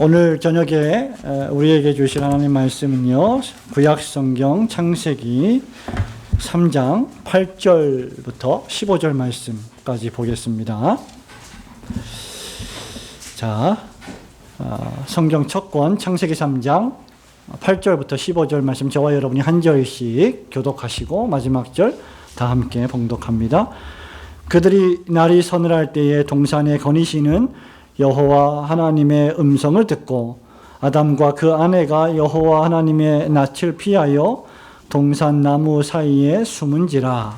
오늘 저녁에 우리에게 주신 하나님 말씀은요, 구약성경 창세기 3장 8절부터 15절 말씀까지 보겠습니다. 자, 성경 첫 권 창세기 3장 8절부터 15절 말씀, 저와 여러분이 한 절씩 교독하시고 마지막 절 다 함께 봉독합니다. 그들이 날이 서늘할 때에 동산에 거니시는 여호와 하나님의 음성을 듣고 아담과 그 아내가 여호와 하나님의 낯을 피하여 동산 나무 사이에 숨은지라.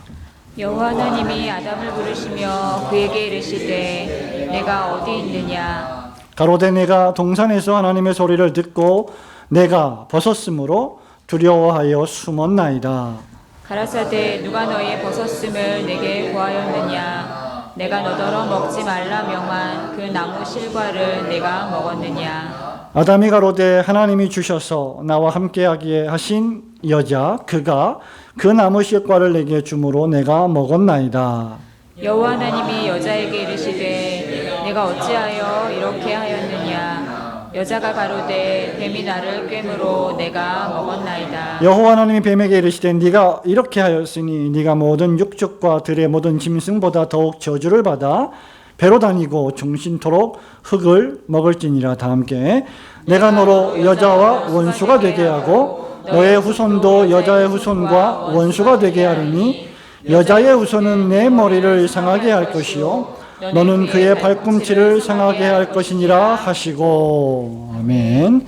여호와 하나님이 아담을 부르시며 그에게 이르시되 내가 어디 있느냐. 가로되 내가 동산에서 하나님의 소리를 듣고 내가 벗었으므로 두려워하여 숨었나이다. 가라사대 누가 너의 벗었음을 내게 구하였느냐. 내가 너더러 먹지 말라 명한 그 나무 실과를 내가 먹었느냐. 아담이 가로되 하나님이 주셔서 나와 함께하게 하신 여자 그가 그 나무 실과를 내게 주므로 내가 먹었나이다. 여호와 하나님이 여자에게 이르시되 내가 어찌하여 이렇게 하였느냐. 여자가 가로되 뱀이 나를 꿰므로 내가 먹었나이다. 여호와 하나님이 뱀에게 이르시되 네가 이렇게 하였으니 네가 모든 육축과 들의 모든 짐승보다 더욱 저주를 받아 배로 다니고 중신토록 흙을 먹을지니라. 다 함께 내가 너로 여자와 원수가 되게 하고 너의 후손도 여자의 후손과 원수가 되게 하리니 여자의 후손은 내 머리를 상하게 할 것이요 너는 그의 발꿈치를 상하게 할 것이니라 하시고. 아멘.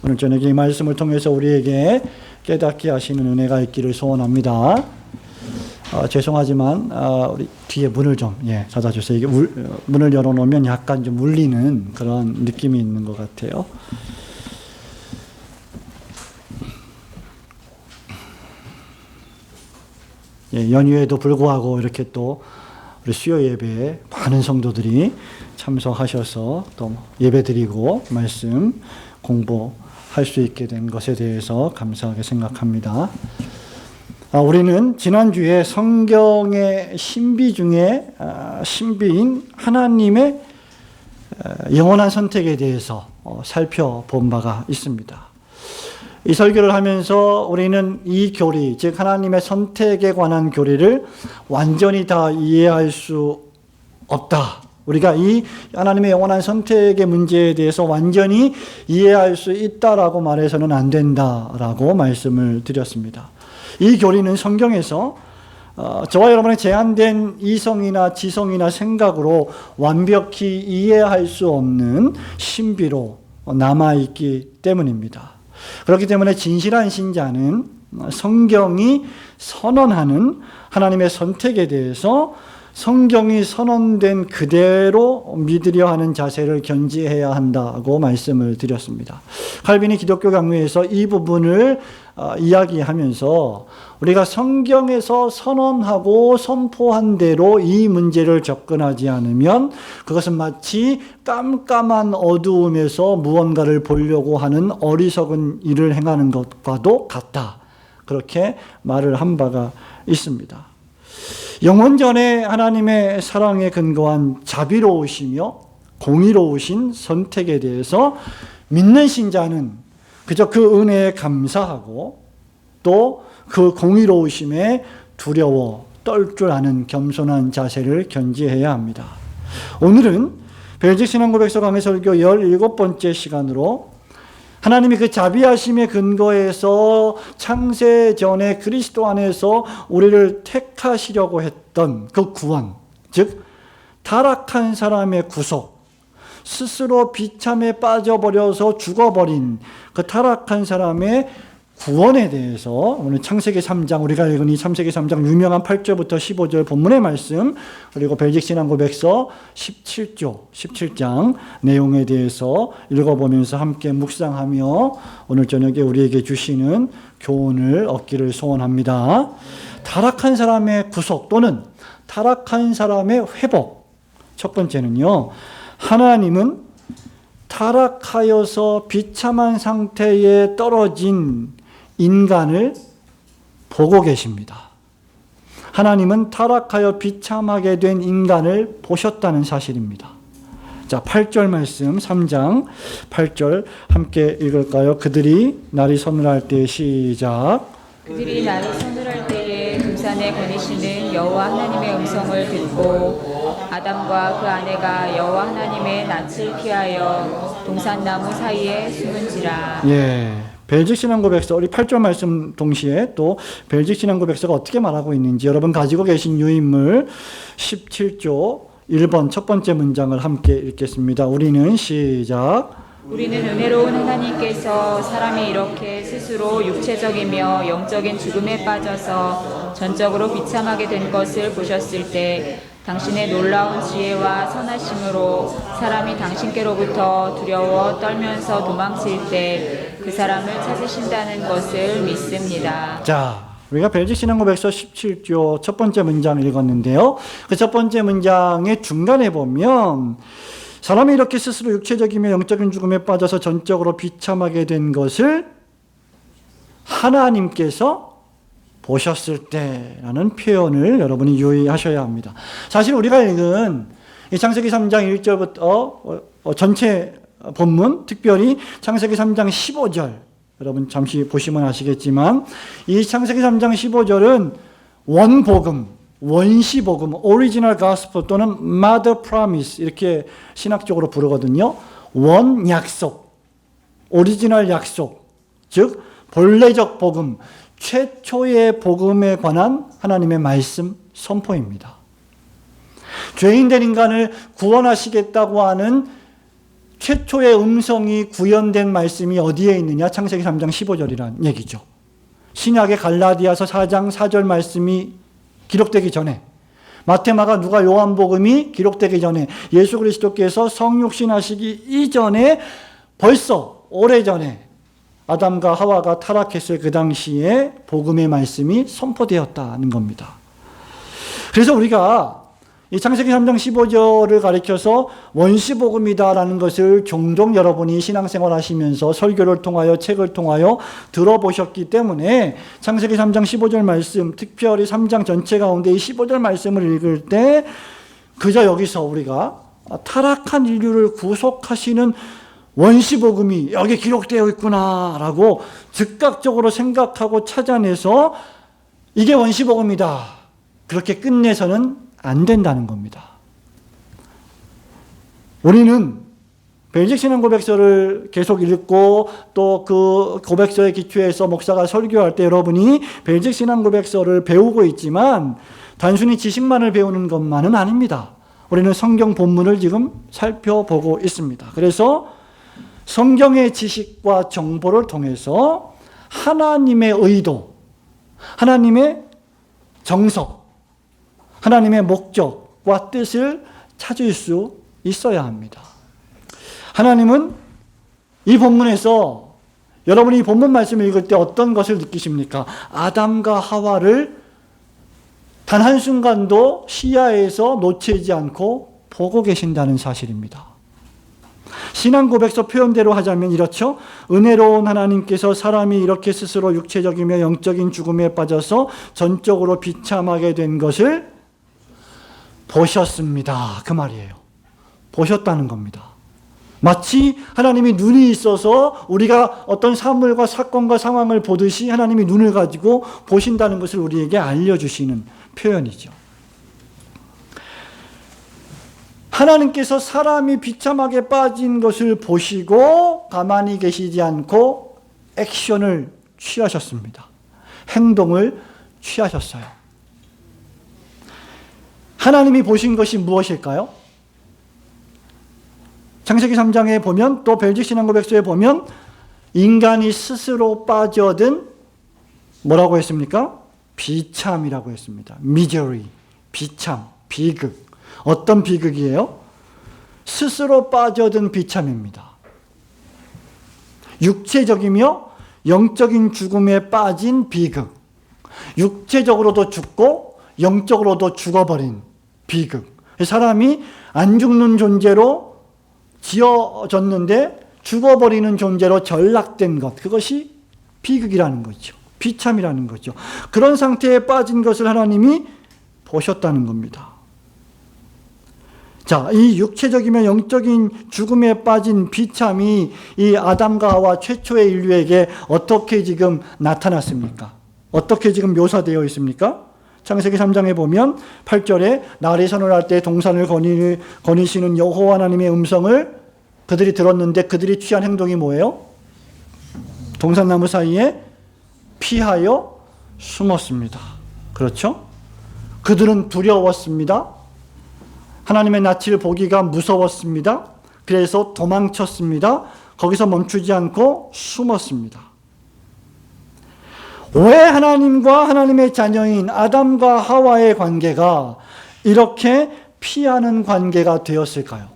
오늘 저녁에 이 말씀을 통해서 우리에게 깨닫게 하시는 은혜가 있기를 소원합니다. 죄송하지만 우리 뒤에 문을 좀 닫아주세요. 이게 문을 열어놓으면 약간 좀 울리는 그런 느낌이 있는 것 같아요. 연휴에도 불구하고 이렇게 또 우리 수요 예배에 많은 성도들이 참석하셔서 또 예배드리고 말씀 공부할 수 있게 된 것에 대해서 감사하게 생각합니다. 우리는 지난주에 성경의 신비 중에 신비인 하나님의 영원한 선택에 대해서 살펴본 바가 있습니다. 이 설교를 하면서 우리는 이 교리, 즉 하나님의 선택에 관한 교리를 완전히 다 이해할 수 없다. 우리가 이 하나님의 영원한 선택의 문제에 대해서 완전히 이해할 수 있다라고 말해서는 안 된다라고 말씀을 드렸습니다. 이 교리는 성경에서 저와 여러분의 제한된 이성이나 지성이나 생각으로 완벽히 이해할 수 없는 신비로 남아있기 때문입니다. 그렇기 때문에 진실한 신자는 성경이 선언하는 하나님의 선택에 대해서 성경이 선언된 그대로 믿으려 하는 자세를 견지해야 한다고 말씀을 드렸습니다. 칼빈이 기독교 강요에서 이 부분을 이야기하면서 우리가 성경에서 선언하고 선포한 대로 이 문제를 접근하지 않으면 그것은 마치 깜깜한 어두움에서 무언가를 보려고 하는 어리석은 일을 행하는 것과도 같다. 그렇게 말을 한 바가 있습니다. 영원전에 하나님의 사랑에 근거한 자비로우시며 공의로우신 선택에 대해서 믿는 신자는 그저 그 은혜에 감사하고 또 그 공의로우심에 두려워 떨 줄 아는 겸손한 자세를 견지해야 합니다. 오늘은 벨직 신앙고백서 강해 설교 17번째 시간으로 하나님이 그 자비하심의 근거에서 창세 전에 그리스도 안에서 우리를 택하시려고 했던 그 구원, 즉 타락한 사람의 구속, 스스로 비참에 빠져버려서 죽어버린 그 타락한 사람의 구원에 대해서 오늘 창세기 3장, 우리가 읽은 이 창세기 3장 유명한 8절부터 15절 본문의 말씀, 그리고 벨직 신앙고백서 17장 내용에 대해서 읽어보면서 함께 묵상하며 오늘 저녁에 우리에게 주시는 교훈을 얻기를 소원합니다. 타락한 사람의 구속 또는 타락한 사람의 회복. 첫 번째는요, 하나님은 타락하여서 비참한 상태에 떨어진 인간을 보고 계십니다. 하나님은 타락하여 비참하게 된 인간을 보셨다는 사실입니다. 자, 8절 말씀 3장 8절 함께 읽을까요? 그들이 날이 서늘할 때 시작. 그들이 날이 서늘할 때에 등산에 거니시는 여호와 하나님의 음성을 듣고 아담과 그 아내가 여호와 하나님의 낯을 피하여 동산나무 사이에 숨은지라. 예. 벨직 신앙고백서 우리 8절 말씀 동시에 또 벨직 신앙고백서가 어떻게 말하고 있는지 여러분 가지고 계신 유인물 17조 1번 첫 번째 문장을 함께 읽겠습니다. 우리는 시작. 우리는 은혜로운 하나님께서 사람이 이렇게 스스로 육체적이며 영적인 죽음에 빠져서 전적으로 비참하게 된 것을 보셨을 때 당신의 놀라운 지혜와 선하심으로 사람이 당신께로부터 두려워 떨면서 도망칠 때 그 사람을 찾으신다는 것을 믿습니다. 자, 우리가 벨직 신앙고백서 17조 첫 번째 문장을 읽었는데요. 그 첫 번째 문장의 중간에 보면 사람이 이렇게 스스로 육체적이며 영적인 죽음에 빠져서 전적으로 비참하게 된 것을 하나님께서 보셨을 때라는 표현을 여러분이 유의하셔야 합니다. 사실 우리가 읽은 이 창세기 3장 1절부터 전체 본문, 특별히 창세기 3장 15절 여러분 잠시 보시면 아시겠지만 이 창세기 3장 15절은 원복음, 원시복음, 오리지널 가스펠 또는 mother promise 이렇게 신학적으로 부르거든요. 원약속, 오리지널 약속, 즉 본래적 복음, 최초의 복음에 관한 하나님의 말씀 선포입니다. 죄인된 인간을 구원하시겠다고 하는 최초의 음성이 구현된 말씀이 어디에 있느냐? 창세기 3장 15절이라는 얘기죠. 신약의 갈라디아서 4장 4절 말씀이 기록되기 전에 마태마가 누가 요한복음이 기록되기 전에 예수 그리스도께서 성육신하시기 이전에 벌써 오래전에 아담과 하와가 타락했을 그 당시에 복음의 말씀이 선포되었다는 겁니다. 그래서 우리가 이 창세기 3장 15절을 가리켜서 원시복음이다라는 것을 종종 여러분이 신앙생활 하시면서 설교를 통하여 책을 통하여 들어보셨기 때문에 창세기 3장 15절 말씀, 특별히 3장 전체 가운데 이 15절 말씀을 읽을 때 그저 여기서 우리가 타락한 인류를 구속하시는 원시복음이 여기 기록되어 있구나라고 즉각적으로 생각하고 찾아내서 이게 원시복음이다. 그렇게 끝내서는 안 된다는 겁니다. 우리는 벨직 신앙고백서를 계속 읽고 또 그 고백서에 기초해서 목사가 설교할 때 여러분이 벨직 신앙고백서를 배우고 있지만 단순히 지식만을 배우는 것만은 아닙니다. 우리는 성경 본문을 지금 살펴보고 있습니다. 그래서 성경의 지식과 정보를 통해서 하나님의 의도, 하나님의 정석, 하나님의 목적과 뜻을 찾을 수 있어야 합니다. 하나님은 이 본문에서 여러분이 이 본문 말씀을 읽을 때 어떤 것을 느끼십니까? 아담과 하와를 단 한순간도 시야에서 놓치지 않고 보고 계신다는 사실입니다. 신앙 고백서 표현대로 하자면 이렇죠. 은혜로운 하나님께서 사람이 이렇게 스스로 육체적이며 영적인 죽음에 빠져서 전적으로 비참하게 된 것을 보셨습니다. 그 말이에요. 보셨다는 겁니다. 마치 하나님이 눈이 있어서 우리가 어떤 사물과 사건과 상황을 보듯이 하나님이 눈을 가지고 보신다는 것을 우리에게 알려주시는 표현이죠. 하나님께서 사람이 비참하게 빠진 것을 보시고 가만히 계시지 않고 액션을 취하셨습니다. 행동을 취하셨어요. 하나님이 보신 것이 무엇일까요? 창세기 3장에 보면 또 벨직 신앙고백서에 보면 인간이 스스로 빠져든 뭐라고 했습니까? 비참이라고 했습니다. misery, 비참, 비극. 어떤 비극이에요? 스스로 빠져든 비참입니다. 육체적이며 영적인 죽음에 빠진 비극. 육체적으로도 죽고 영적으로도 죽어버린 비극. 사람이 안 죽는 존재로 지어졌는데 죽어버리는 존재로 전락된 것. 그것이 비극이라는 거죠. 비참이라는 거죠. 그런 상태에 빠진 것을 하나님이 보셨다는 겁니다. 자, 이 육체적이며 영적인 죽음에 빠진 비참이 이 아담과 하와 최초의 인류에게 어떻게 지금 나타났습니까? 어떻게 지금 묘사되어 있습니까? 창세기 3장에 보면 8절에 날이 선을 때 동산을 거니시는 여호와 하나님의 음성을 그들이 들었는데 그들이 취한 행동이 뭐예요? 동산나무 사이에 피하여 숨었습니다. 그렇죠? 그들은 두려웠습니다. 하나님의 낯을 보기가 무서웠습니다. 그래서 도망쳤습니다. 거기서 멈추지 않고 숨었습니다. 왜 하나님과 하나님의 자녀인 아담과 하와의 관계가 이렇게 피하는 관계가 되었을까요?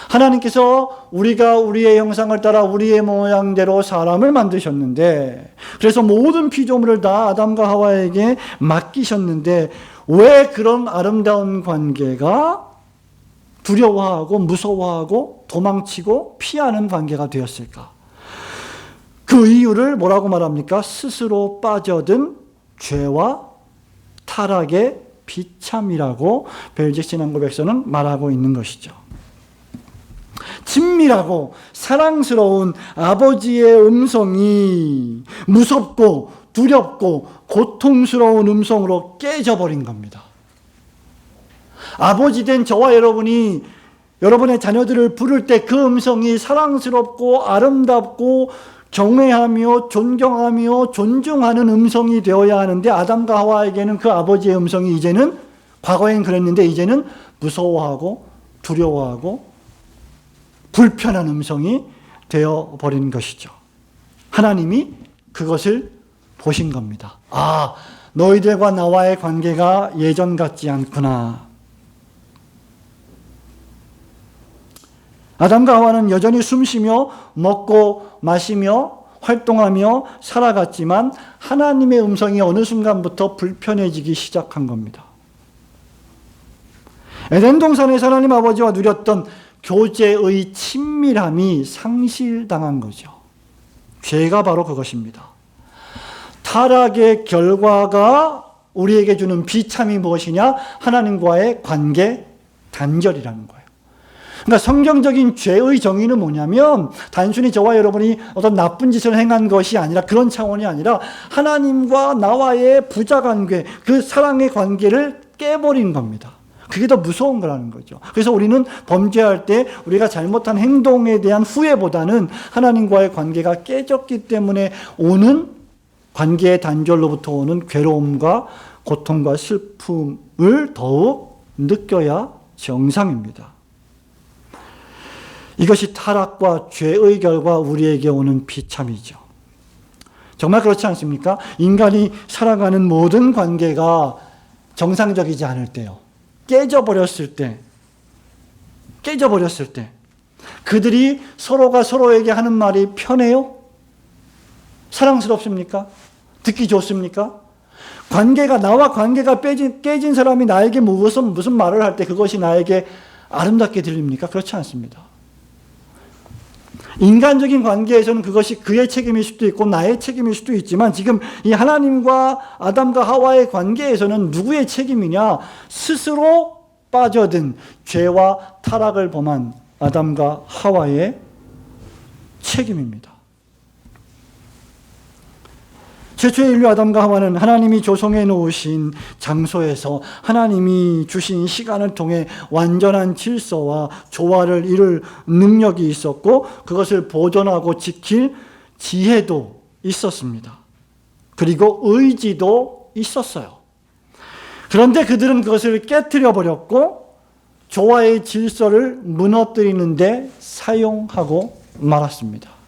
하나님께서 우리가 우리의 형상을 따라 우리의 모양대로 사람을 만드셨는데, 그래서 모든 피조물을 다 아담과 하와에게 맡기셨는데 왜 그런 아름다운 관계가 두려워하고 무서워하고 도망치고 피하는 관계가 되었을까? 그 이유를 뭐라고 말합니까? 스스로 빠져든 죄와 타락의 비참이라고 벨직 신앙고백서는 말하고 있는 것이죠. 친밀하고 사랑스러운 아버지의 음성이 무섭고 두렵고 고통스러운 음성으로 깨져버린 겁니다. 아버지 된 저와 여러분이 여러분의 자녀들을 부를 때 그 음성이 사랑스럽고 아름답고 경외하며 존경하며 존중하는 음성이 되어야 하는데, 아담과 하와에게는 그 아버지의 음성이 이제는, 과거엔 그랬는데 이제는 무서워하고 두려워하고 불편한 음성이 되어버린 것이죠. 하나님이 그것을 보신 겁니다. 아, 너희들과 나와의 관계가 예전 같지 않구나. 아담과 하와는 여전히 숨쉬며 먹고 마시며 활동하며 살아갔지만 하나님의 음성이 어느 순간부터 불편해지기 시작한 겁니다. 에덴 동산에서 하나님 아버지와 누렸던 교제의 친밀함이 상실당한 거죠. 죄가 바로 그것입니다. 타락의 결과가 우리에게 주는 비참이 무엇이냐? 하나님과의 관계 단절이라는 거예요. 그러니까 성경적인 죄의 정의는 뭐냐면 단순히 저와 여러분이 어떤 나쁜 짓을 행한 것이 아니라, 그런 차원이 아니라 하나님과 나와의 부자관계, 그 사랑의 관계를 깨버린 겁니다. 그게 더 무서운 거라는 거죠. 그래서 우리는 범죄할 때 우리가 잘못한 행동에 대한 후회보다는 하나님과의 관계가 깨졌기 때문에 오는 관계의 단절로부터 오는 괴로움과 고통과 슬픔을 더욱 느껴야 정상입니다. 이것이 타락과 죄의 결과 우리에게 오는 비참이죠. 정말 그렇지 않습니까? 인간이 살아가는 모든 관계가 정상적이지 않을 때요, 깨져버렸을 때, 그들이 서로가 서로에게 하는 말이 편해요? 사랑스럽습니까? 듣기 좋습니까? 나와 관계가 깨진 사람이 나에게 무슨 말을 할 때 그것이 나에게 아름답게 들립니까? 그렇지 않습니다. 인간적인 관계에서는 그것이 그의 책임일 수도 있고 나의 책임일 수도 있지만, 지금 이 하나님과 아담과 하와의 관계에서는 누구의 책임이냐? 스스로 빠져든 죄와 타락을 범한 아담과 하와의 책임입니다. 최초의 인류 아담과 하와는 하나님이 조성해 놓으신 장소에서 하나님이 주신 시간을 통해 완전한 질서와 조화를 이룰 능력이 있었고, 그것을 보존하고 지킬 지혜도 있었습니다. 그리고 의지도 있었어요. 그런데 그들은 그것을 깨트려 버렸고 조화의 질서를 무너뜨리는데 사용하고 말았습니다.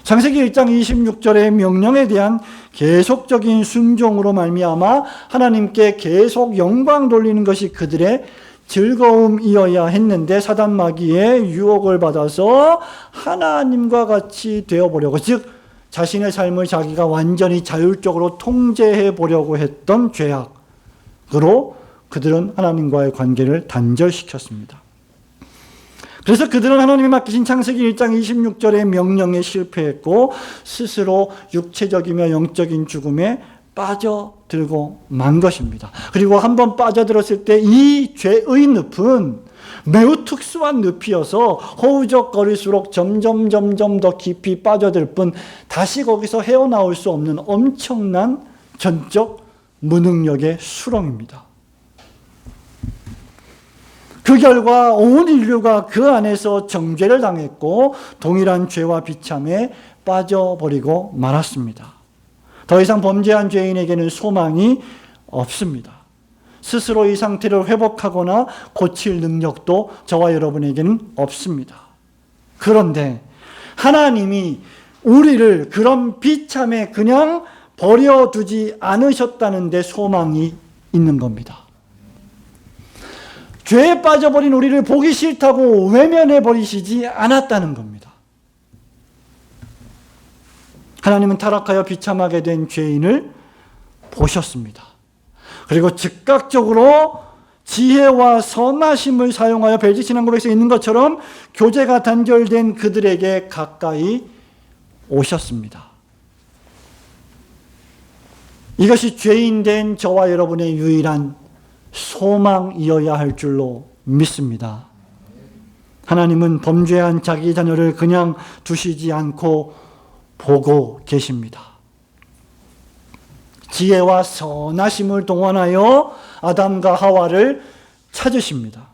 창세기 1장 26절의 명령에 대한 계속적인 순종으로 말미암아 하나님께 계속 영광 돌리는 것이 그들의 즐거움이어야 했는데, 사단 마귀의 유혹을 받아서 하나님과 같이 되어보려고, 즉 자신의 삶을 자기가 완전히 자율적으로 통제해 보려고 했던 죄악으로 그들은 하나님과의 관계를 단절시켰습니다. 그래서 그들은 하나님이 맡기신 창세기 1장 26절의 명령에 실패했고 스스로 육체적이며 영적인 죽음에 빠져들고 만 것입니다. 그리고 한번 빠져들었을 때 이 죄의 늪은 매우 특수한 늪이어서 허우적거릴수록 점점 더 깊이 빠져들 뿐 다시 거기서 헤어나올 수 없는 엄청난 전적 무능력의 수렁입니다. 그 결과 온 인류가 그 안에서 정죄를 당했고 동일한 죄와 비참에 빠져버리고 말았습니다. 더 이상 범죄한 죄인에게는 소망이 없습니다. 스스로 이 상태를 회복하거나 고칠 능력도 저와 여러분에게는 없습니다. 그런데 하나님이 우리를 그런 비참에 그냥 버려두지 않으셨다는 데 소망이 있는 겁니다. 죄에 빠져버린 우리를 보기 싫다고 외면해 버리시지 않았다는 겁니다. 하나님은 타락하여 비참하게 된 죄인을 보셨습니다. 그리고 즉각적으로 지혜와 선하심을 사용하여 벨기신앙고백에 있는 것처럼 교제가 단절된 그들에게 가까이 오셨습니다. 이것이 죄인된 저와 여러분의 유일한 소망이어야 할 줄로 믿습니다. 하나님은 범죄한 자기 자녀를 그냥 두시지 않고 보고 계십니다. 지혜와 선하심을 동원하여 아담과 하와를 찾으십니다.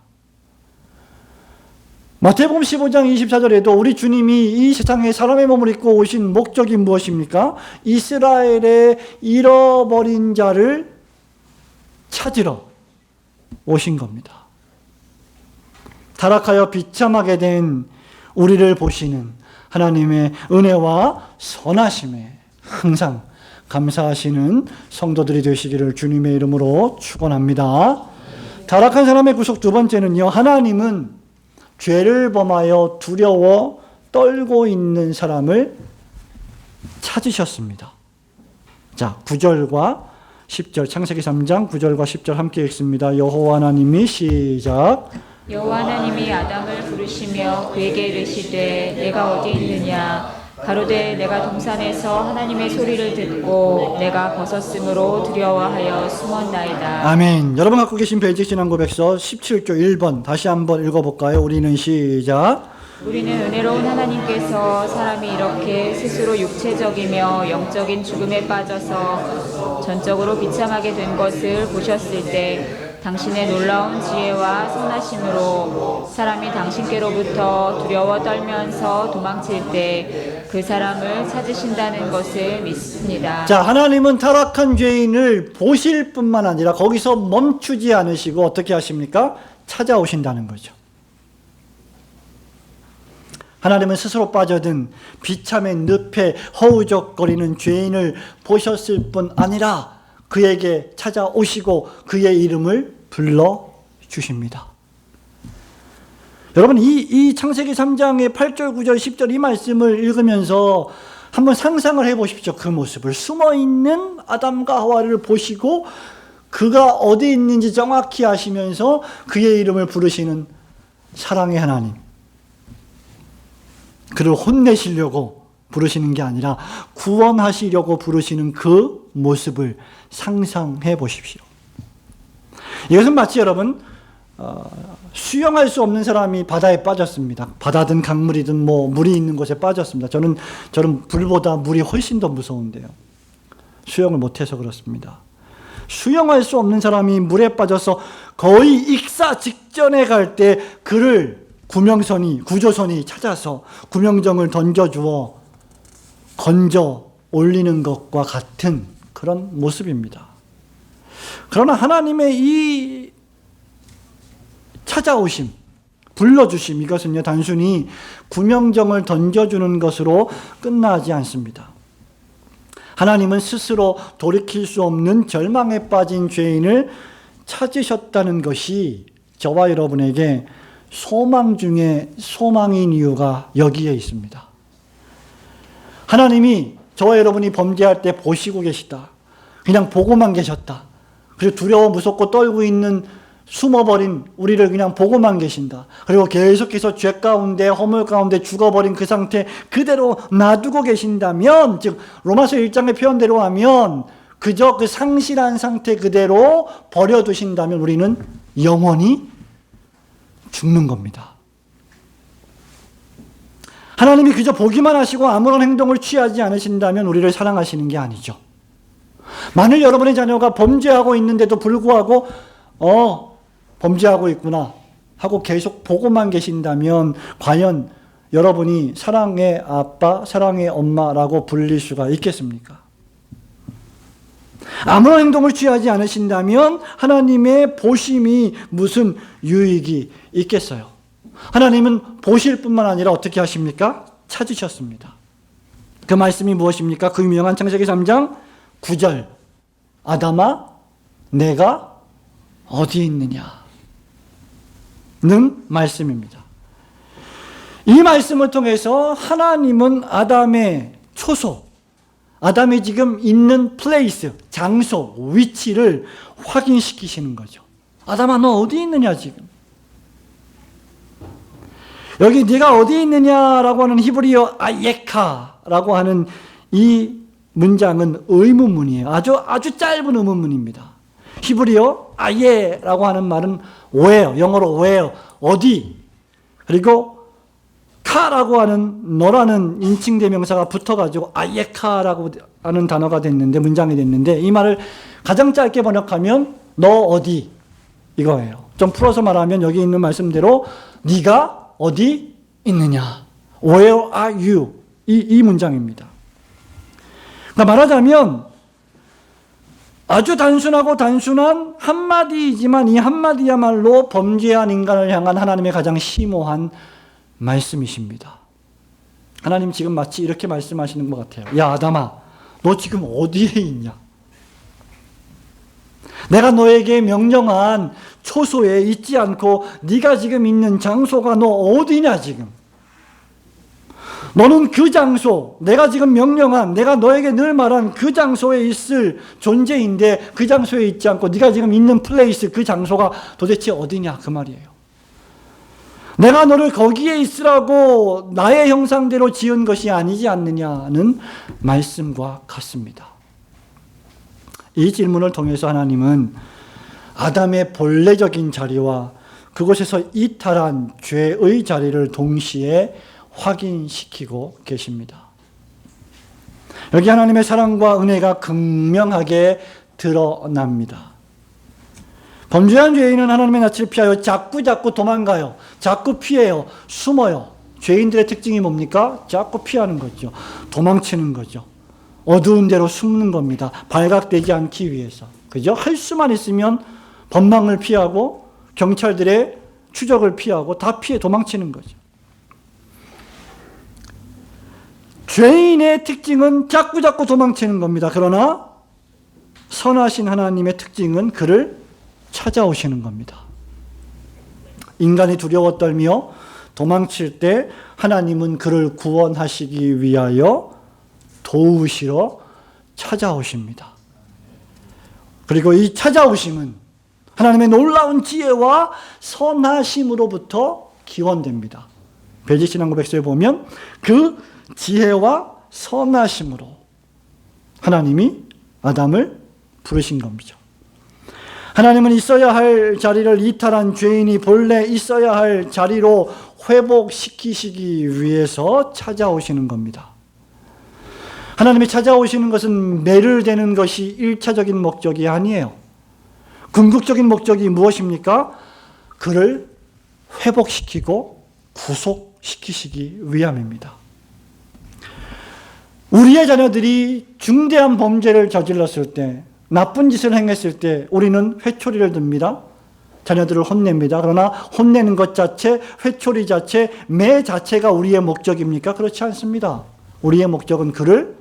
마태복음 15장 24절에도 우리 주님이 이 세상에 사람의 몸을 입고 오신 목적이 무엇입니까? 이스라엘의 잃어버린 자를 찾으러 오신 겁니다. 타락하여 비참하게 된 우리를 보시는 하나님의 은혜와 선하심에 항상 감사하시는 성도들이 되시기를 주님의 이름으로 축원합니다. 타락한 사람의 구속 두 번째는요, 하나님은 죄를 범하여 두려워 떨고 있는 사람을 찾으셨습니다. 자, 9절과 10절, 창세기 3장 9절과 10절 함께 읽습니다. 여호와 하나님이 시작. 여호와 하나님이 아담을 부르시며 그에게 이르시되 내가 어디 있느냐 가로되 내가 동산에서 하나님의 소리를 듣고 내가 벗었으므로 두려워하여 숨었나이다. 아멘. 여러분 갖고 계신 벨기신앙고백서 17조 1번 다시 한번 읽어볼까요? 우리는 시작. 우리는 은혜로운 하나님께서 사람이 이렇게 스스로 육체적이며 영적인 죽음에 빠져서 전적으로 비참하게 된 것을 보셨을 때 당신의 놀라운 지혜와 선하심으로 사람이 당신께로부터 두려워 떨면서 도망칠 때 그 사람을 찾으신다는 것을 믿습니다. 자, 하나님은 타락한 죄인을 보실 뿐만 아니라 거기서 멈추지 않으시고 어떻게 하십니까? 찾아오신다는 거죠. 하나님은 스스로 빠져든 비참의 늪에 허우적거리는 죄인을 보셨을 뿐 아니라 그에게 찾아오시고 그의 이름을 불러주십니다. 여러분, 이 창세기 3장의 8절, 9절, 10절 이 말씀을 읽으면서 한번 상상을 해보십시오. 그 모습을. 숨어있는 아담과 하와를 보시고 그가 어디 있는지 정확히 아시면서 그의 이름을 부르시는 사랑의 하나님. 그를 혼내시려고 부르시는 게 아니라 구원하시려고 부르시는 그 모습을 상상해 보십시오. 이것은 마치 여러분 수영할 수 없는 사람이 바다에 빠졌습니다. 바다든 강물이든 물이 있는 곳에 빠졌습니다. 저는 불보다 물이 훨씬 더 무서운데요. 수영을 못해서 그렇습니다. 수영할 수 없는 사람이 물에 빠져서 거의 익사 직전에 갈 때 그를 구조선이 찾아서 구명정을 던져주어 건져 올리는 것과 같은 그런 모습입니다. 그러나 하나님의 이 찾아오심, 불러주심, 이것은요, 단순히 구명정을 던져주는 것으로 끝나지 않습니다. 하나님은 스스로 돌이킬 수 없는 절망에 빠진 죄인을 찾으셨다는 것이 저와 여러분에게 소망 중에 소망인 이유가 여기에 있습니다. 하나님이 저와 여러분이 범죄할 때 보시고 계시다. 그냥 보고만 계셨다. 그리고 두려워 무섭고 떨고 있는 숨어버린 우리를 그냥 보고만 계신다. 그리고 계속해서 죄 가운데 허물 가운데 죽어버린 그 상태 그대로 놔두고 계신다면, 즉 로마서 1장의 표현대로 하면 그저 그 상실한 상태 그대로 버려두신다면 우리는 영원히 죽는 겁니다. 하나님이 그저 보기만 하시고 아무런 행동을 취하지 않으신다면 우리를 사랑하시는 게 아니죠. 만일 여러분의 자녀가 범죄하고 있는데도 불구하고 범죄하고 있구나 하고 계속 보고만 계신다면 과연 여러분이 사랑의 아빠, 사랑의 엄마라고 불릴 수가 있겠습니까? 아무런 행동을 취하지 않으신다면 하나님의 보심이 무슨 유익이 있겠어요? 하나님은 보실 뿐만 아니라 어떻게 하십니까? 찾으셨습니다. 그 말씀이 무엇입니까? 그 유명한 창세기 3장 9절. 아담아, 내가 어디 있느냐? 는 말씀입니다. 이 말씀을 통해서 하나님은 아담의 초소, 아담이 지금 있는 플레이스, 장소, 위치를 확인시키시는 거죠. 아담아, 너 어디 있느냐 지금? 여기 네가 어디 있느냐라고 하는 히브리어 아예카라고 하는 이 문장은 의문문이에요. 아주 짧은 의문문입니다. 히브리어 아예라고 하는 말은 where, 영어로 where, 어디, 그리고 카라고 하는 너라는 인칭대명사가 붙어가지고 아예카라고 하는 단어가 됐는데, 문장이 됐는데, 이 말을 가장 짧게 번역하면 너 어디 이거예요. 좀 풀어서 말하면 여기 있는 말씀대로 네가 어디 있느냐, where are you, 이 문장입니다. 그러니까 말하자면 아주 단순하고 단순한 한마디이지만 이 한마디야말로 범죄한 인간을 향한 하나님의 가장 심오한 말씀이십니다. 하나님 지금 마치 이렇게 말씀하시는 것 같아요. 야 아담아, 너 지금 어디에 있냐? 내가 너에게 명령한 초소에 있지 않고 네가 지금 있는 장소가 너 어디냐 지금? 너는 그 장소, 내가 지금 명령한, 내가 너에게 늘 말한 그 장소에 있을 존재인데 그 장소에 있지 않고 네가 지금 있는 플레이스, 그 장소가 도대체 어디냐 그 말이에요. 내가 너를 거기에 있으라고 나의 형상대로 지은 것이 아니지 않느냐는 말씀과 같습니다. 이 질문을 통해서 하나님은 아담의 본래적인 자리와 그곳에서 이탈한 죄의 자리를 동시에 확인시키고 계십니다. 여기 하나님의 사랑과 은혜가 극명하게 드러납니다. 범죄한 죄인은 하나님의 낯을 피하여 자꾸 도망가요. 자꾸 피해요. 숨어요. 죄인들의 특징이 뭡니까? 자꾸 피하는 거죠. 도망치는 거죠. 어두운 데로 숨는 겁니다. 발각되지 않기 위해서. 그죠? 할 수만 있으면 법망을 피하고 경찰들의 추적을 피하고 다 피해 도망치는 거죠. 죄인의 특징은 자꾸 도망치는 겁니다. 그러나 선하신 하나님의 특징은 그를 찾아오시는 겁니다. 인간이 두려워 떨며 도망칠 때 하나님은 그를 구원하시기 위하여 도우시러 찾아오십니다. 그리고 이 찾아오심은 하나님의 놀라운 지혜와 선하심으로부터 기원됩니다. 벨기신앙 고백서에 보면 그 지혜와 선하심으로 하나님이 아담을 부르신 겁니다. 하나님은 있어야 할 자리를 이탈한 죄인이 본래 있어야 할 자리로 회복시키시기 위해서 찾아오시는 겁니다. 하나님이 찾아오시는 것은 매를 대는 것이 1차적인 목적이 아니에요. 궁극적인 목적이 무엇입니까? 그를 회복시키고 구속시키시기 위함입니다. 우리의 자녀들이 중대한 범죄를 저질렀을 때, 나쁜 짓을 행했을 때 우리는 회초리를 듭니다. 자녀들을 혼냅니다. 그러나 혼내는 것 자체, 회초리 자체, 매 자체가 우리의 목적입니까? 그렇지 않습니다. 우리의 목적은 그를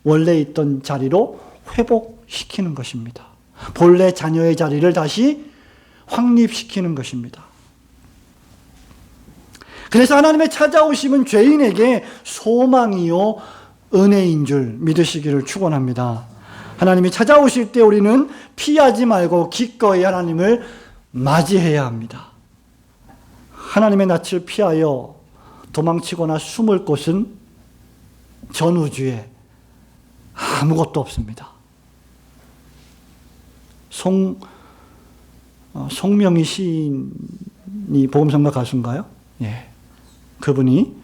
원래 있던 자리로 회복시키는 것입니다. 본래 자녀의 자리를 다시 확립시키는 것입니다. 그래서 하나님의 찾아오심은 죄인에게 소망이요 은혜인 줄 믿으시기를 축원합니다. 하나님이 찾아오실 때 우리는 피하지 말고 기꺼이 하나님을 맞이해야 합니다. 하나님의 낯을 피하여 도망치거나 숨을 곳은 전 우주에 아무것도 없습니다. 송명희 시인이 분이 복음성가 가수인가요? 예. 그분이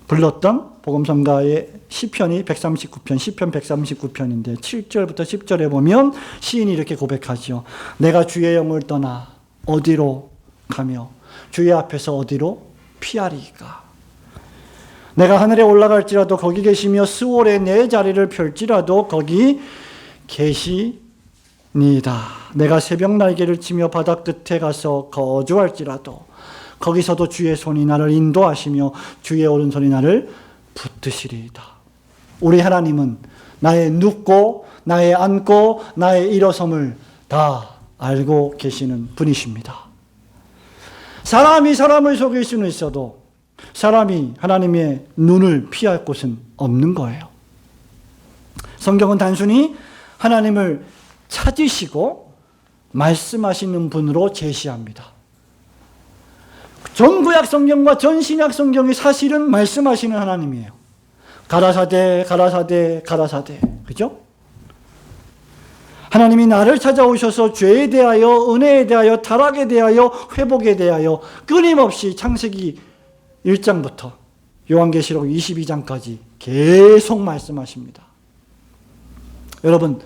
불렀던 복음성가의 시편이 139편, 시편 139편인데 7절부터 10절에 보면 시인이 이렇게 고백하죠. 내가 주의 영을 떠나 어디로 가며 주의 앞에서 어디로 피하리까? 내가 하늘에 올라갈지라도 거기 계시며 스월에 내 자리를 펼지라도 거기 계시니다. 내가 새벽 날개를 치며 바다 끝에 가서 거주할지라도 거기서도 주의 손이 나를 인도하시며 주의 오른손이 나를 붙드시리이다. 우리 하나님은 나의 눕고 나의 앉고 나의 일어섬을 다 알고 계시는 분이십니다. 사람이 사람을 속일 수는 있어도 사람이 하나님의 눈을 피할 곳은 없는 거예요. 성경은 단순히 하나님을 찾으시고 말씀하시는 분으로 제시합니다. 전 구약 성경과 전 신약 성경이 사실은 말씀하시는 하나님이에요. 가라사대, 가라사대, 가라사대. 그죠? 하나님이 나를 찾아오셔서 죄에 대하여, 은혜에 대하여, 타락에 대하여, 회복에 대하여 끊임없이 창세기 1장부터 요한계시록 22장까지 계속 말씀하십니다. 여러분,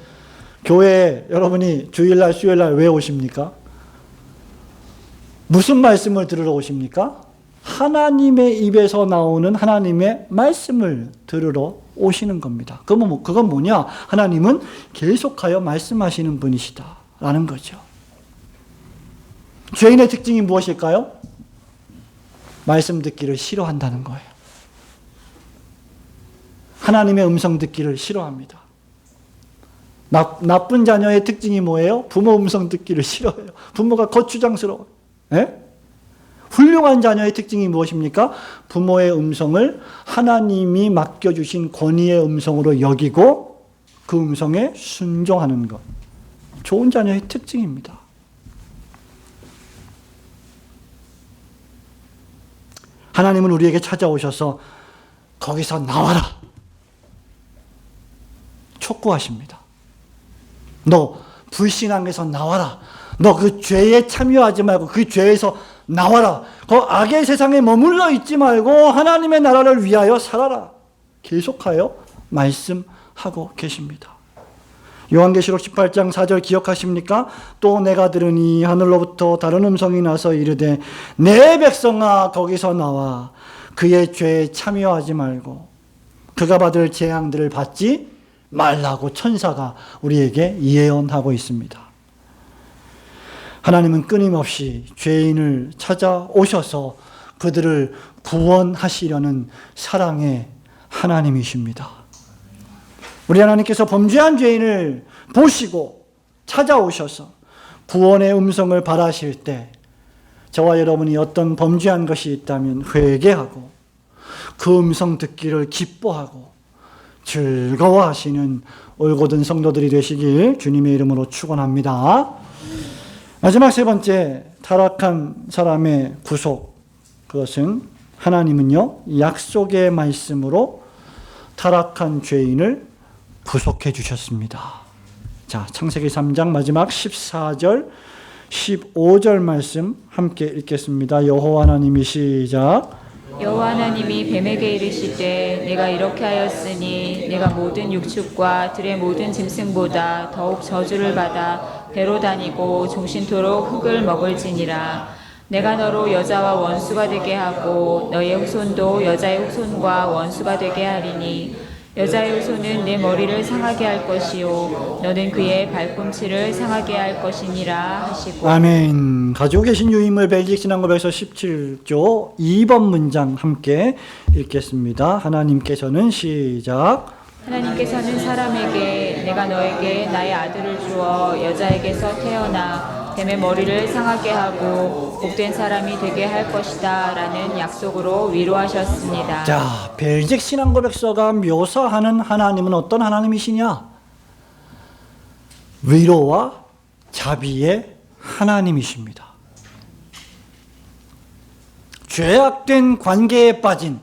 교회에 여러분이 주일날, 수요일날 왜 오십니까? 무슨 말씀을 들으러 오십니까? 하나님의 입에서 나오는 하나님의 말씀을 들으러 오시는 겁니다. 그건 뭐냐? 하나님은 계속하여 말씀하시는 분이시다라는 거죠. 죄인의 특징이 무엇일까요? 말씀 듣기를 싫어한다는 거예요. 하나님의 음성 듣기를 싫어합니다. 나쁜 자녀의 특징이 뭐예요? 부모 음성 듣기를 싫어해요. 부모가 거추장스러워요. 예? 훌륭한 자녀의 특징이 무엇입니까? 부모의 음성을 하나님이 맡겨주신 권위의 음성으로 여기고 그 음성에 순종하는 것. 좋은 자녀의 특징입니다. 하나님은 우리에게 찾아오셔서 거기서 나와라. 촉구하십니다. 너 불신앙에서 나와라. 너 그 죄에 참여하지 말고 그 죄에서 나와라. 그 악의 세상에 머물러 있지 말고 하나님의 나라를 위하여 살아라. 계속하여 말씀하고 계십니다. 요한계시록 18장 4절 기억하십니까? 또 내가 들으니 하늘로부터 다른 음성이 나서 이르되 내 백성아 거기서 나와 그의 죄에 참여하지 말고 그가 받을 재앙들을 받지 말라고 천사가 우리에게 예언하고 있습니다. 하나님은 끊임없이 죄인을 찾아오셔서 그들을 구원하시려는 사랑의 하나님이십니다. 우리 하나님께서 범죄한 죄인을 보시고 찾아오셔서 구원의 음성을 바라실 때 저와 여러분이 어떤 범죄한 것이 있다면 회개하고 그 음성 듣기를 기뻐하고 즐거워하시는 올곧은 성도들이 되시길 주님의 이름으로 축원합니다. 마지막 세 번째, 타락한 사람의 구속. 그것은 하나님은요, 약속의 말씀으로 타락한 죄인을 구속해 주셨습니다. 자, 창세기 3장 마지막 14절, 15절 말씀 함께 읽겠습니다. 여호와 하나님이 시작. 여호와 하나님이 뱀에게 이르시되 내가 이렇게 하였으니 내가 모든 육축과 들의 모든 짐승보다 더욱 저주를 받아 배로 다니고 종신토록 흙을 먹을지니라. 내가 너로 여자와 원수가 되게 하고 너의 후손도 여자의 후손과 원수가 되게 하리니 여자의 후손은 내 머리를 상하게 할 것이요 너는 그의 발꿈치를 상하게 할 것이니라 하시고. 아멘. 가지고 계신 유인물 벨직 신앙고백서 17조 2번 문장 함께 읽겠습니다. 하나님께서는 시작. 하나님께서는 사람에게 내가 너에게 나의 아들을 주어 여자에게서 태어나 뱀의 머리를 상하게 하고 복된 사람이 되게 할 것이다 라는 약속으로 위로하셨습니다. 자, 벨직 신앙고백서가 묘사하는 하나님은 어떤 하나님이시냐? 위로와 자비의 하나님이십니다. 죄악된 관계에 빠진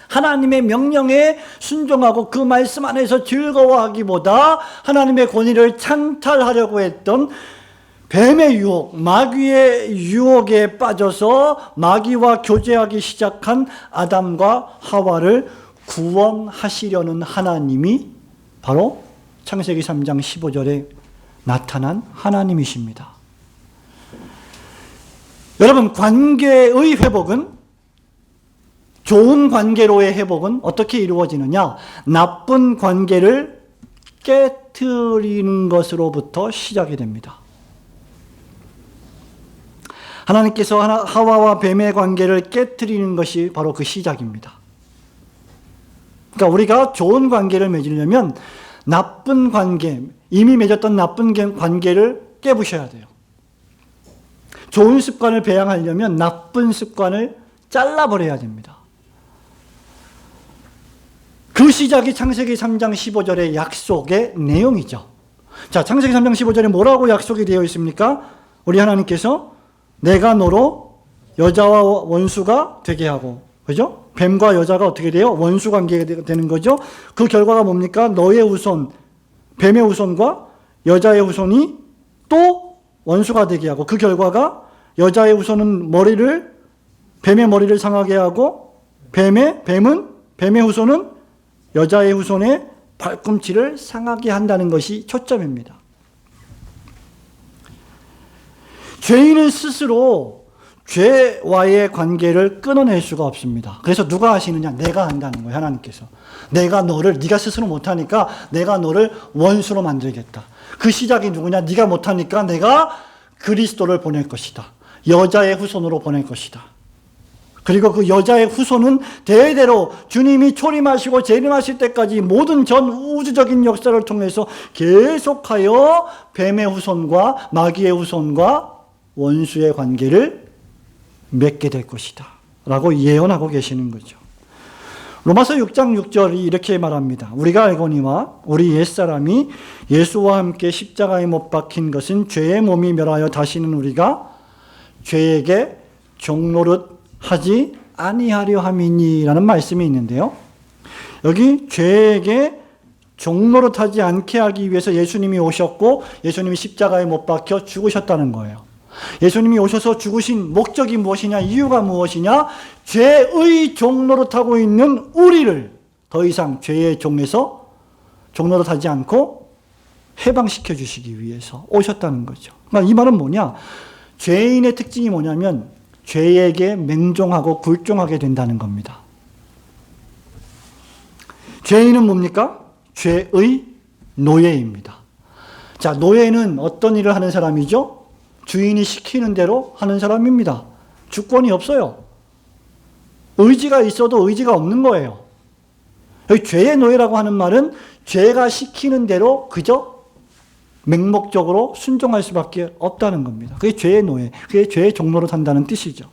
하나님의 명령에 순종하고 그 말씀 안에서 즐거워하기보다 하나님의 권위를 찬탈하려고 했던 뱀의 유혹, 마귀의 유혹에 빠져서 마귀와 교제하기 시작한 아담과 하와를 구원하시려는 하나님이 바로 창세기 3장 15절에 나타난 하나님이십니다. 여러분, 관계의 회복은, 좋은 관계로의 회복은 어떻게 이루어지느냐? 나쁜 관계를 깨트리는 것으로부터 시작이 됩니다. 하나님께서 하와와 뱀의 관계를 깨트리는 것이 바로 그 시작입니다. 그러니까 우리가 좋은 관계를 맺으려면 나쁜 관계, 이미 맺었던 나쁜 관계를 깨부셔야 돼요. 좋은 습관을 배양하려면 나쁜 습관을 잘라버려야 됩니다. 그 시작이 창세기 3장 15절의 약속의 내용이죠. 자, 창세기 3장 15절에 뭐라고 약속이 되어 있습니까? 우리 하나님께서 내가 너로 여자와 원수가 되게 하고, 그죠? 뱀과 여자가 어떻게 돼요? 원수 관계가 되는 거죠. 그 결과가 뭡니까? 너의 후손, 뱀의 후손과 여자의 후손이 또 원수가 되게 하고, 그 결과가 여자의 후손은 뱀의 머리를 상하게 하고, 뱀의 후손은 여자의 후손의 발꿈치를 상하게 한다는 것이 초점입니다. 죄인은 스스로 죄와의 관계를 끊어낼 수가 없습니다. 그래서 누가 하시느냐? 내가 한다는 거예요. 하나님께서. 네가 스스로 못하니까 내가 너를 원수로 만들겠다. 그 시작이 누구냐? 네가 못하니까 내가 그리스도를 보낼 것이다. 여자의 후손으로 보낼 것이다. 그리고 그 여자의 후손은 대대로 주님이 초림하시고 재림하실 때까지 모든 전 우주적인 역사를 통해서 계속하여 뱀의 후손과 마귀의 후손과 원수의 관계를 맺게 될 것이다 라고 예언하고 계시는 거죠. 로마서 6장 6절이 이렇게 말합니다. 우리가 알거니와 우리 옛사람이 예수와 함께 십자가에 못 박힌 것은 죄의 몸이 멸하여 다시는 우리가 죄에게 종노릇 하지 아니하려 함이니 라는 말씀이 있는데요. 여기 죄에게 종노릇 하지 않게 하기 위해서 예수님이 오셨고 예수님이 십자가에 못 박혀 죽으셨다는 거예요. 예수님이 오셔서 죽으신 목적이 무엇이냐, 이유가 무엇이냐? 죄의 종노릇하고 있는 우리를 더 이상 죄의 종에서 종노릇하지 않고 해방시켜 주시기 위해서 오셨다는 거죠. 그러니까 이 말은 뭐냐? 죄인의 특징이 뭐냐면 죄에게 맹종하고 굴종하게 된다는 겁니다. 죄인은 뭡니까? 죄의 노예입니다. 자, 노예는 어떤 일을 하는 사람이죠? 주인이 시키는 대로 하는 사람입니다. 주권이 없어요. 의지가 있어도 의지가 없는 거예요. 여기 죄의 노예라고 하는 말은 죄가 시키는 대로 그저 맹목적으로 순종할 수밖에 없다는 겁니다. 그게 죄의 노예, 그게 죄의 종노릇 한다는 뜻이죠.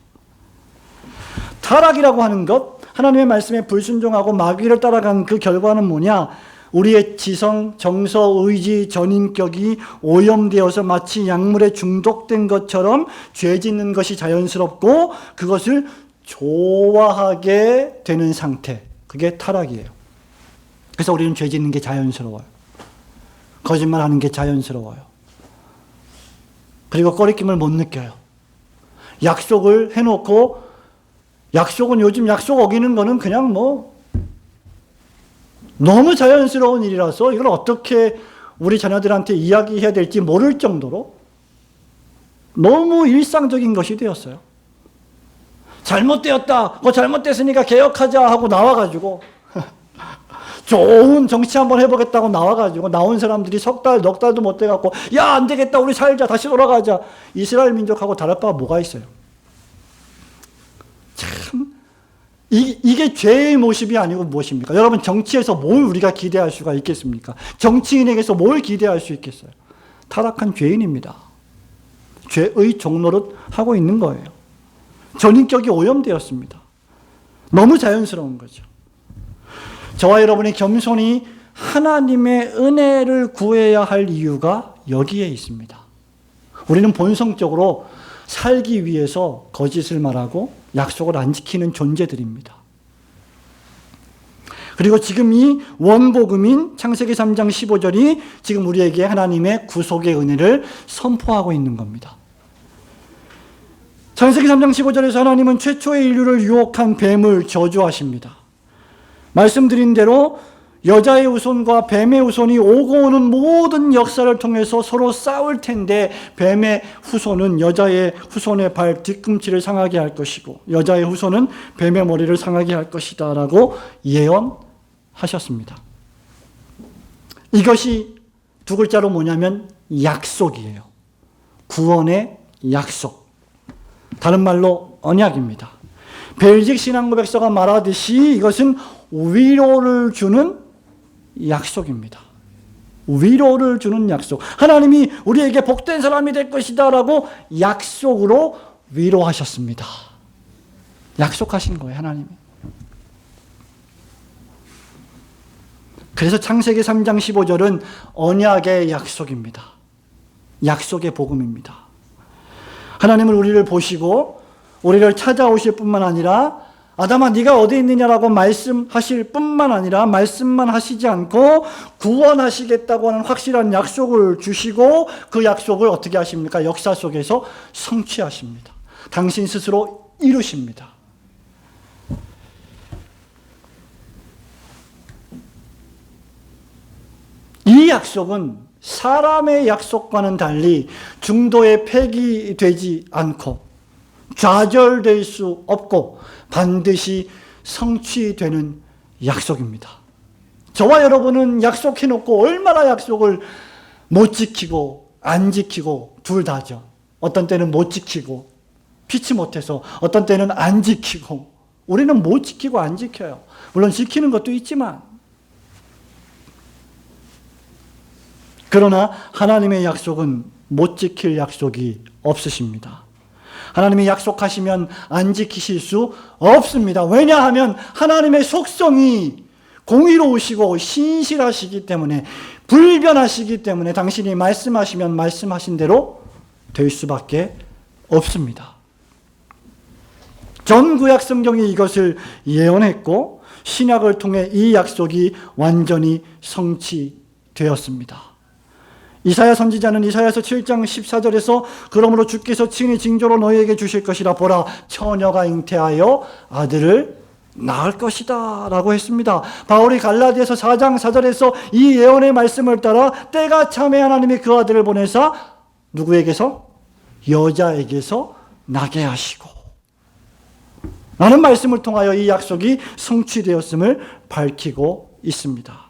타락이라고 하는 것, 하나님의 말씀에 불순종하고 마귀를 따라간 그 결과는 뭐냐? 우리의 지성, 정서, 의지, 전인격이 오염되어서 마치 약물에 중독된 것처럼 죄 짓는 것이 자연스럽고 그것을 좋아하게 되는 상태, 그게 타락이에요. 그래서 우리는 죄 짓는 게 자연스러워요. 거짓말하는 게 자연스러워요. 그리고 꺼리낌을 못 느껴요. 약속을 해놓고, 약속은 요즘 약속 어기는 거는 그냥 너무 자연스러운 일이라서 이걸 어떻게 우리 자녀들한테 이야기해야 될지 모를 정도로 너무 일상적인 것이 되었어요. 잘못되었다. 잘못됐으니까 개혁하자 하고 나와가지고 좋은 정치 한번 해보겠다고 나와가지고 나온 사람들이 석 달, 넉 달도 못 돼갖고 야, 안 되겠다. 우리 살자. 다시 돌아가자. 이스라엘 민족하고 다를 바가 뭐가 있어요? 참, 이게 죄의 모습이 아니고 무엇입니까? 여러분, 정치에서 뭘 우리가 기대할 수가 있겠습니까? 정치인에게서 뭘 기대할 수 있겠어요? 타락한 죄인입니다. 죄의 종노릇 하고 있는 거예요. 전인격이 오염되었습니다. 너무 자연스러운 거죠. 저와 여러분이 겸손히 하나님의 은혜를 구해야 할 이유가 여기에 있습니다. 우리는 본성적으로 살기 위해서 거짓을 말하고 약속을 안 지키는 존재들입니다. 그리고 지금 이 원복음인 창세기 3장 15절이 지금 우리에게 하나님의 구속의 은혜를 선포하고 있는 겁니다. 창세기 3장 15절에서 하나님은 최초의 인류를 유혹한 뱀을 저주하십니다. 말씀드린 대로 여자의 후손과 뱀의 후손이 오고 오는 모든 역사를 통해서 서로 싸울 텐데 뱀의 후손은 여자의 후손의 발 뒤꿈치를 상하게 할 것이고 여자의 후손은 뱀의 머리를 상하게 할 것이다 라고 예언하셨습니다. 이것이 두 글자로 뭐냐면 약속이에요. 구원의 약속. 다른 말로 언약입니다. 벨직 신앙고백서가 말하듯이 이것은 위로를 주는 약속입니다. 위로를 주는 약속. 하나님이 우리에게 복된 사람이 될 것이다 라고 약속으로 위로하셨습니다. 약속하신 거예요, 하나님이. 그래서 창세기 3장 15절은 언약의 약속입니다. 약속의 복음입니다. 하나님은 우리를 보시고 우리를 찾아오실 뿐만 아니라 아담아 네가 어디 있느냐라고 말씀하실 뿐만 아니라 말씀만 하시지 않고 구원하시겠다고 하는 확실한 약속을 주시고 그 약속을 어떻게 하십니까? 역사 속에서 성취하십니다. 당신 스스로 이루십니다. 이 약속은 사람의 약속과는 달리 중도에 폐기되지 않고 좌절될 수 없고 반드시 성취되는 약속입니다. 저와 여러분은 약속해놓고 얼마나 약속을 못 지키고 안 지키고 둘 다죠. 어떤 때는 못 지키고 피치 못해서 어떤 때는 안 지키고 우리는 못 지키고 안 지켜요. 물론 지키는 것도 있지만 그러나 하나님의 약속은 못 지킬 약속이 없으십니다. 하나님이 약속하시면 안 지키실 수 없습니다. 왜냐하면 하나님의 속성이 공의로우시고 신실하시기 때문에 불변하시기 때문에 당신이 말씀하시면 말씀하신 대로 될 수밖에 없습니다. 전 구약 성경이 이것을 예언했고 신약을 통해 이 약속이 완전히 성취되었습니다. 이사야 선지자는 이사야서 7장 14절에서 그러므로 주께서 친히 징조로 너희에게 주실 것이라 보라 처녀가 잉태하여 아들을 낳을 것이다 라고 했습니다. 바울이 갈라디아서 4장 4절에서 이 예언의 말씀을 따라 때가 참에 하나님이 그 아들을 보내사 누구에게서? 여자에게서 나게 하시고 라는 말씀을 통하여 이 약속이 성취되었음을 밝히고 있습니다.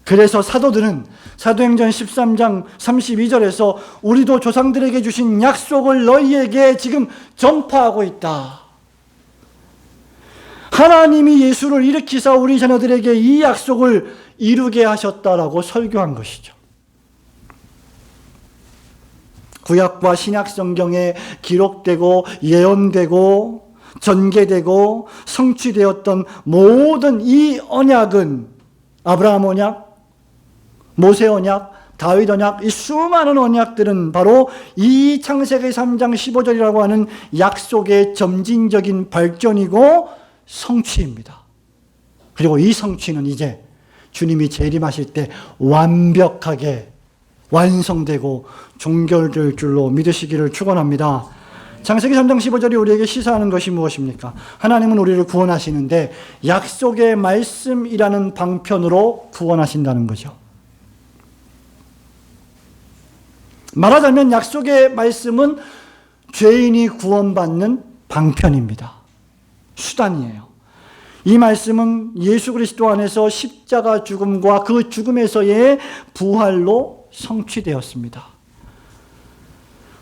그래서 사도들은 사도행전 13장 32절에서 우리도 조상들에게 주신 약속을 너희에게 지금 전파하고 있다. 하나님이 예수를 일으키사 우리 자녀들에게 이 약속을 이루게 하셨다라고 설교한 것이죠. 구약과 신약 성경에 기록되고 예언되고 전개되고 성취되었던 모든 이 언약은 아브라함 언약, 모세 언약, 다윗 언약, 이 수많은 언약들은 바로 이 창세기 3장 15절이라고 하는 약속의 점진적인 발전이고 성취입니다. 그리고 이 성취는 이제 주님이 재림하실 때 완벽하게 완성되고 종결될 줄로 믿으시기를 축원합니다. 창세기 3장 15절이 우리에게 시사하는 것이 무엇입니까? 하나님은 우리를 구원하시는데 약속의 말씀이라는 방편으로 구원하신다는 거죠. 말하자면 약속의 말씀은 죄인이 구원받는 방편입니다. 수단이에요. 이 말씀은 예수 그리스도 안에서 십자가 죽음과 그 죽음에서의 부활로 성취되었습니다.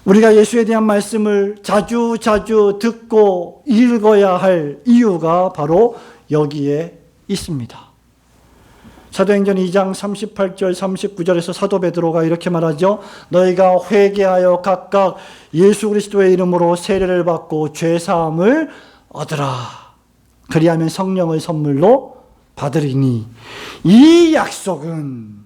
우리가 예수에 대한 말씀을 자주 듣고 읽어야 할 이유가 바로 여기에 있습니다. 사도행전 2장 38절 39절에서 사도 베드로가 이렇게 말하죠. 너희가 회개하여 각각 예수 그리스도의 이름으로 세례를 받고 죄사함을 얻으라. 그리하면 성령을 선물로 받으리니 이 약속은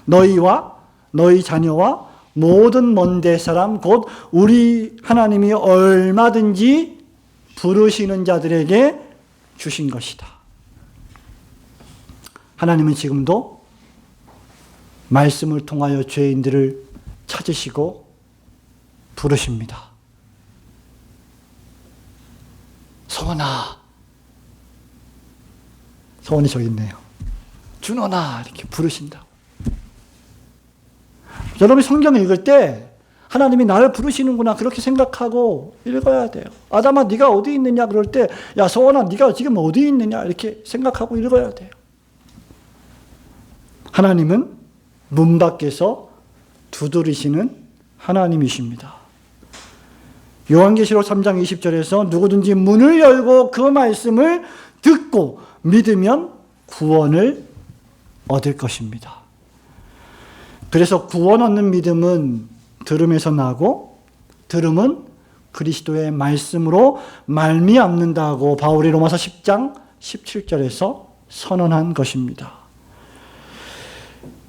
너희와 너희 자녀와 모든 먼데 사람 곧 우리 하나님이 얼마든지 부르시는 자들에게 주신 것이다. 하나님은 지금도 말씀을 통하여 죄인들을 찾으시고 부르십니다. 소원아, 소원이 저기 있네요. 준원아, 이렇게 부르신다고. 여러분이 성경을 읽을 때 하나님이 나를 부르시는구나 그렇게 생각하고 읽어야 돼요. 아담아 네가 어디 있느냐 그럴 때 야 소원아 네가 지금 어디 있느냐 이렇게 생각하고 읽어야 돼요. 하나님은 문 밖에서 두드리시는 하나님이십니다. 요한계시록 3장 20절에서 누구든지 문을 열고 그 말씀을 듣고 믿으면 구원을 얻을 것입니다. 그래서 구원 얻는 믿음은 들음에서 나고 들음은 그리스도의 말씀으로 말미암는다고 바울이 로마서 10장 17절에서 선언한 것입니다.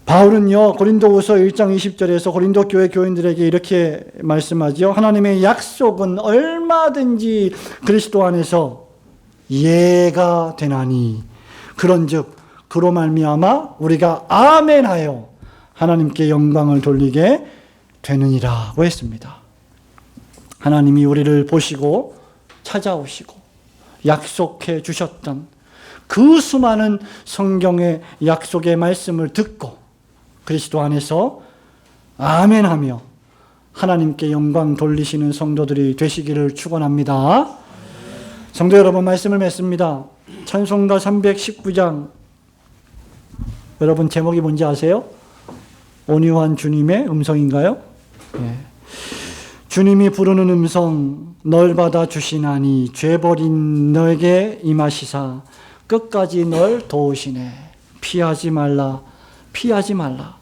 바울은요 고린도후서 1장 20절에서 고린도 교회 교인들에게 이렇게 말씀하죠. 하나님의 약속은 얼마든지 그리스도 안에서 예가 되나니 그런즉 그로 말미암아 우리가 아멘하여 하나님께 영광을 돌리게 되느니라고 했습니다. 하나님이 우리를 보시고 찾아오시고 약속해 주셨던 그 수많은 성경의 약속의 말씀을 듣고 그리스도 안에서 아멘하며 하나님께 영광 돌리시는 성도들이 되시기를 축원합니다. 성도 여러분 말씀을 맺습니다. 찬송가 319장 여러분 제목이 뭔지 아세요? 온유한 주님의 음성인가요? 네. 주님이 부르는 음성 널 받아 주시나니 죄 버린 너에게 임하시사 끝까지 널 도우시네. 피하지 말라. 피하지 말라.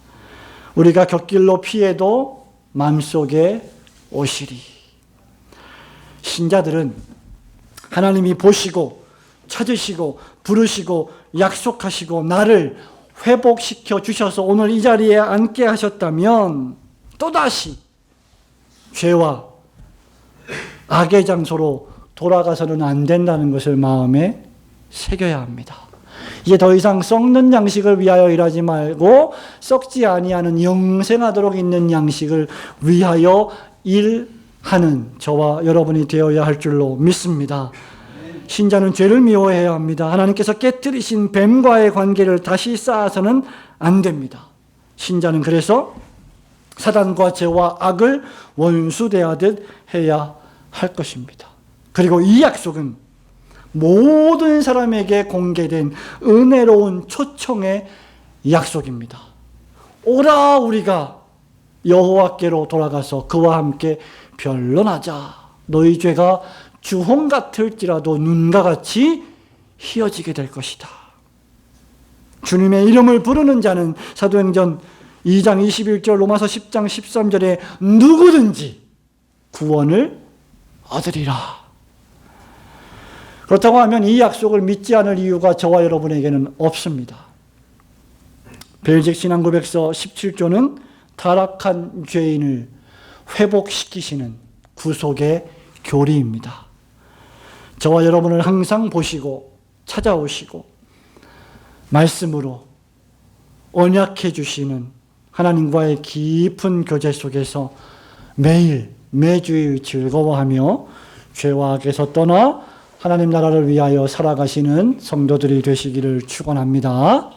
우리가 곁길로 피해도 마음속에 오시리. 신자들은 하나님이 보시고 찾으시고 부르시고 약속하시고 나를 회복시켜 주셔서 오늘 이 자리에 앉게 하셨다면 또다시 죄와 악의 장소로 돌아가서는 안 된다는 것을 마음에 새겨야 합니다. 이제 더 이상 썩는 양식을 위하여 일하지 말고 썩지 아니하는 영생하도록 있는 양식을 위하여 일하는 저와 여러분이 되어야 할 줄로 믿습니다. 신자는 죄를 미워해야 합니다. 하나님께서 깨뜨리신 뱀과의 관계를 다시 쌓아서는 안 됩니다. 신자는 그래서 사단과 죄와 악을 원수대하듯 해야 할 것입니다. 그리고 이 약속은 모든 사람에게 공개된 은혜로운 초청의 약속입니다. 오라 우리가 여호와께로 돌아가서 그와 함께 변론하자. 너희 죄가 주홍 같을지라도 눈과 같이 희어지게 될 것이다. 주님의 이름을 부르는 자는 사도행전 2장 21절 로마서 10장 13절에 누구든지 구원을 얻으리라. 그렇다고 하면 이 약속을 믿지 않을 이유가 저와 여러분에게는 없습니다. 벨직 신앙고백서 17조는 타락한 죄인을 회복시키시는 구속의 교리입니다. 저와 여러분을 항상 보시고 찾아오시고 말씀으로 언약해 주시는 하나님과의 깊은 교제 속에서 매일 매주일 즐거워하며 죄와 악에서 떠나 하나님 나라를 위하여 살아가시는 성도들이 되시기를 축원합니다.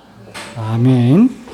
아멘.